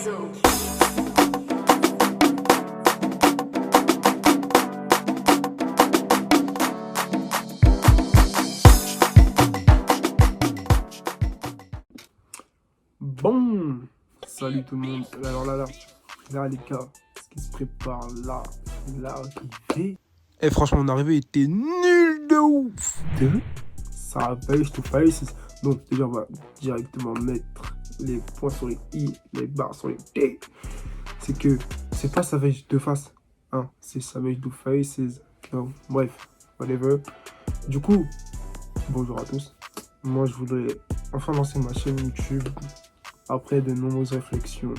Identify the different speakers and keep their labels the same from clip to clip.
Speaker 1: réseau.
Speaker 2: Bon, salut tout le monde. Alors là les gars, ce qui se prépare là, l'arrivée. Et franchement, mon arrivée était nulle de ouf. Ça face to faces. Donc déjà, on va directement mettre les points sur les i, les barres sur les t. C'est que c'est pas Savage de face, hein, c'est Savage to faces. Non, bref, whatever. Du coup, bonjour à tous. Moi, je voudrais enfin lancer ma chaîne YouTube. Après de nombreuses réflexions,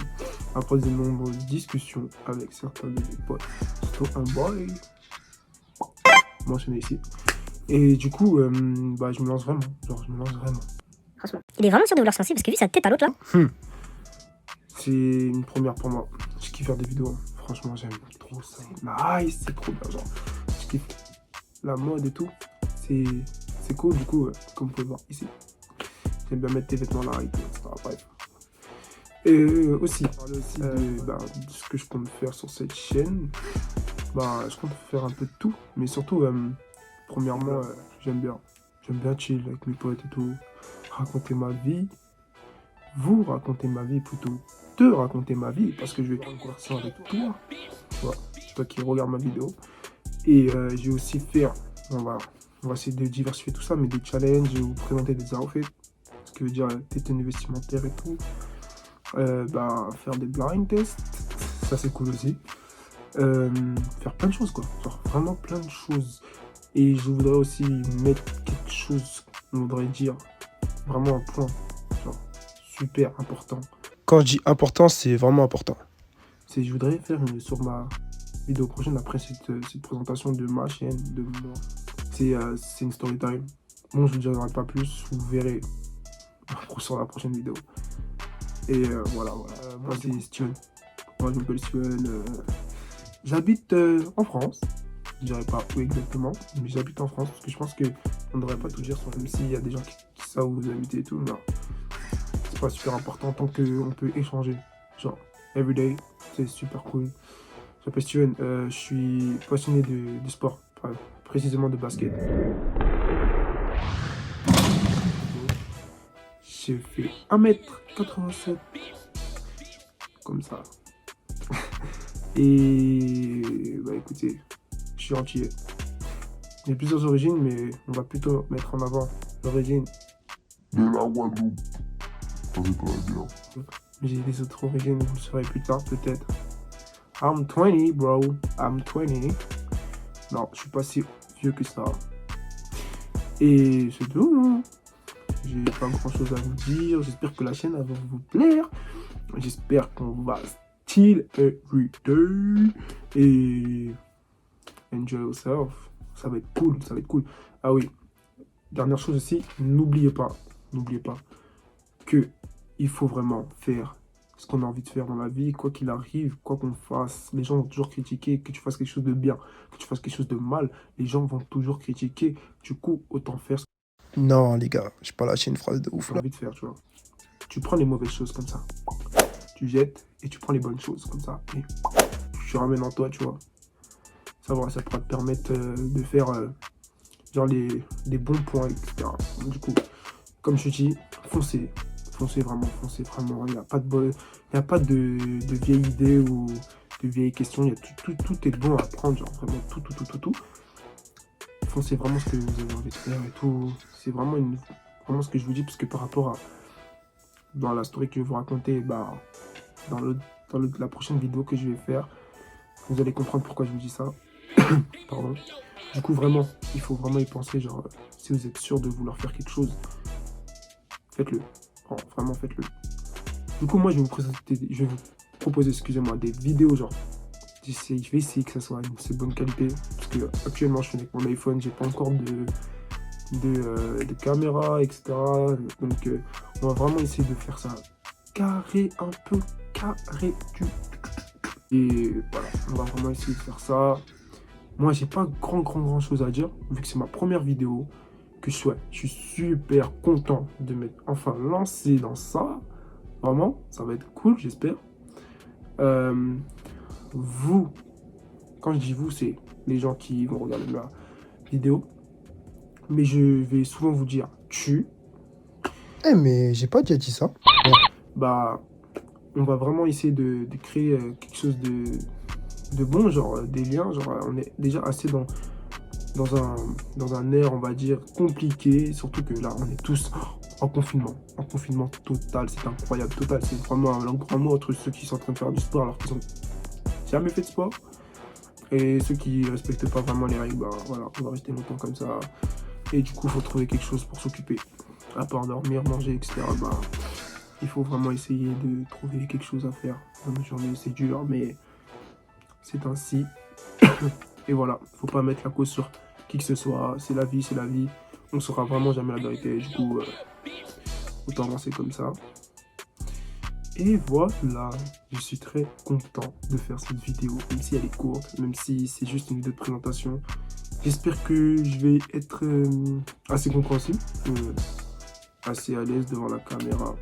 Speaker 2: après de nombreuses discussions avec certains de mes potes, surtout un boy mentionné ici. Et du coup, je me lance vraiment.
Speaker 3: Franchement. Il est vraiment sûr de vouloir se lancer parce que vu sa tête à l'autre là.
Speaker 2: C'est une première pour moi. Je kiffe faire des vidéos. Franchement, j'aime trop ça. Nice, c'est trop bien. Genre, je kiffe la mode et tout. C'est cool. Du coup, comme vous pouvez voir ici, j'aime bien mettre tes vêtements là et tout, etc. Bref. Et aussi, parler aussi de ce que je compte faire sur cette chaîne. Je compte faire un peu de tout, mais surtout, premièrement, j'aime bien chill avec mes potes et tout, raconter ma vie, vous raconter ma vie plutôt, te raconter ma vie, parce que je vais faire une conversation avec toi qui regarde ma vidéo. Et je vais aussi faire, on va essayer de diversifier tout ça, mais des challenges, je vais vous présenter des outfits, ce qui veut dire des tenues vestimentaires et tout. Faire des blind tests, ça c'est cool aussi. Faire plein de choses quoi, genre vraiment plein de choses. Et je voudrais aussi mettre quelque chose, on voudrait dire vraiment un point, genre super important. Quand je dis important, c'est vraiment important. Je voudrais faire sur ma vidéo prochaine, après cette présentation de ma chaîne, de moi. C'est une story time. Bon, je ne vous dirai pas plus, vous verrez sur la prochaine vidéo. Et voilà. Moi, c'est Steven. Moi, je m'appelle Steven. J'habite en France. Je dirais pas où exactement, mais j'habite en France parce que je pense qu'on ne devrait pas tout dire sur même s'il y a des gens qui savent où vous habitez et tout. Non, c'est pas super important tant qu'on peut échanger. Genre, everyday, c'est super cool. Je m'appelle Steven. Je suis passionné de sport, précisément de basket. J'ai fait 1m87, comme ça. Et écoutez, je suis entier. J'ai plusieurs origines, mais on va plutôt mettre en avant l'origine
Speaker 4: de la Guadeloupe. Ça c'est pas bien.
Speaker 2: Mais j'ai des autres origines, vous le saurez plus tard peut-être. I'm 20, bro. I'm 20. Non, je suis pas si vieux que ça. Et c'est tout, hein. J'ai pas grand chose à vous dire. J'espère que la chaîne va vous plaire. J'espère qu'on va still every day. Et enjoy yourself. Ça va être cool, Ah oui, dernière chose aussi, n'oubliez pas que il faut vraiment faire ce qu'on a envie de faire dans la vie, quoi qu'il arrive, quoi qu'on fasse. Les gens vont toujours critiquer, que tu fasses quelque chose de bien, que tu fasses quelque chose de mal, les gens vont toujours critiquer. Du coup, autant faire ce que... Non, les gars, j'ai pas lâché une phrase de ouf là. Envie de faire, tu vois. Tu prends les mauvaises choses comme ça, tu jettes et tu prends les bonnes choses comme ça et tu ramènes en toi, tu vois. Ça pourra te permettre de faire genre des bons points, etc. Donc, du coup, comme je dis, foncez vraiment. Il n'y a pas de vieilles idées ou de vieilles questions. Il y a tout est bon à apprendre, genre vraiment tout. Foncez vraiment ce que vous avez envie de faire et tout. C'est vraiment ce que je vous dis, parce que par rapport à dans la story que je vais vous raconter, dans la prochaine vidéo que je vais faire, vous allez comprendre pourquoi je vous dis ça. Pardon. Du coup, vraiment, il faut vraiment y penser. Genre, si vous êtes sûr de vouloir faire quelque chose, faites-le. Vraiment, faites-le. Du coup, moi, je vais vous proposer, excusez-moi, des vidéos, genre, je vais essayer que ça soit une assez bonne qualité. Parce que actuellement, je suis avec mon iPhone, j'ai pas encore de caméra, etc. Donc, on va vraiment essayer de faire ça carré, un peu carré du... Et voilà, on va vraiment essayer de faire ça. Moi, j'ai pas grand chose à dire, vu que c'est ma première vidéo, que je suis super content de m'être enfin lancé dans ça. Vraiment, ça va être cool, j'espère. Vous, quand je dis vous, c'est les gens qui vont regarder ma vidéo. Mais je vais souvent vous dire tu.
Speaker 1: Eh, mais j'ai pas déjà dit ça.
Speaker 2: Bah, on va vraiment essayer de créer quelque chose de bon, genre des liens. Genre, on est déjà assez dans un air, on va dire, compliqué. Surtout que là, on est tous en confinement total. C'est incroyable, total. C'est vraiment un grand mot entre ceux qui sont en train de faire du sport alors qu'ils ont jamais fait de sport. Et ceux qui respectent pas vraiment les règles, bah voilà, on va rester longtemps comme ça. Et du coup, il faut trouver quelque chose pour s'occuper. À part dormir, manger, etc. Bah, il faut vraiment essayer de trouver quelque chose à faire. Dans une journée, c'est dur, mais c'est ainsi. Et voilà, faut pas mettre la cause sur qui que ce soit. C'est la vie, c'est la vie. On saura vraiment jamais la vérité. Du coup, autant avancer comme ça. Et voilà, je suis très content de faire cette vidéo, même si elle est courte, même si c'est juste une vidéo de présentation. J'espère que je vais être assez compréhensible, assez à l'aise devant la caméra.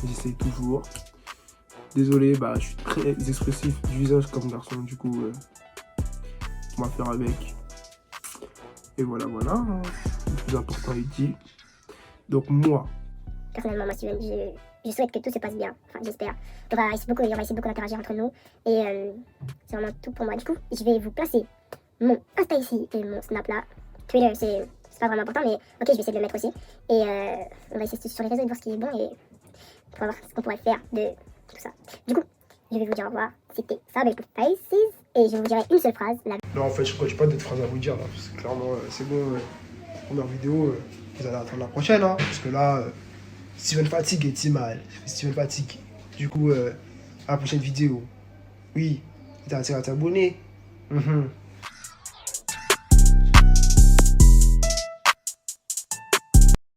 Speaker 2: J'essaye toujours. Désolé, bah, je suis très expressif du visage comme garçon, du coup, on va faire avec. Et voilà, le plus important est dit. Donc moi,
Speaker 3: Personnellement, moi, Steven, je souhaite que tout se passe bien. Enfin, j'espère. On va essayer beaucoup d'interagir entre nous. Et c'est vraiment tout pour moi. Du coup, je vais vous placer mon Insta ici et mon Snap là. Twitter, c'est pas vraiment important, mais ok, je vais essayer de le mettre aussi. Et on va essayer sur les réseaux de voir ce qui est bon et on va voir ce qu'on pourrait faire de tout ça. Du coup, je vais vous dire au revoir. C'était Celebrate Faces et je vous dirai une seule phrase.
Speaker 2: non, en fait, je crois que j'ai pas d'autres phrases à vous dire là, parce que clairement, c'est bon, première vidéo, vous allez attendre la prochaine, hein, parce que là, Steven fatigue et Timal, Steven fatigue. Du coup, à la prochaine vidéo, oui, t'as intérêt à t'abonner.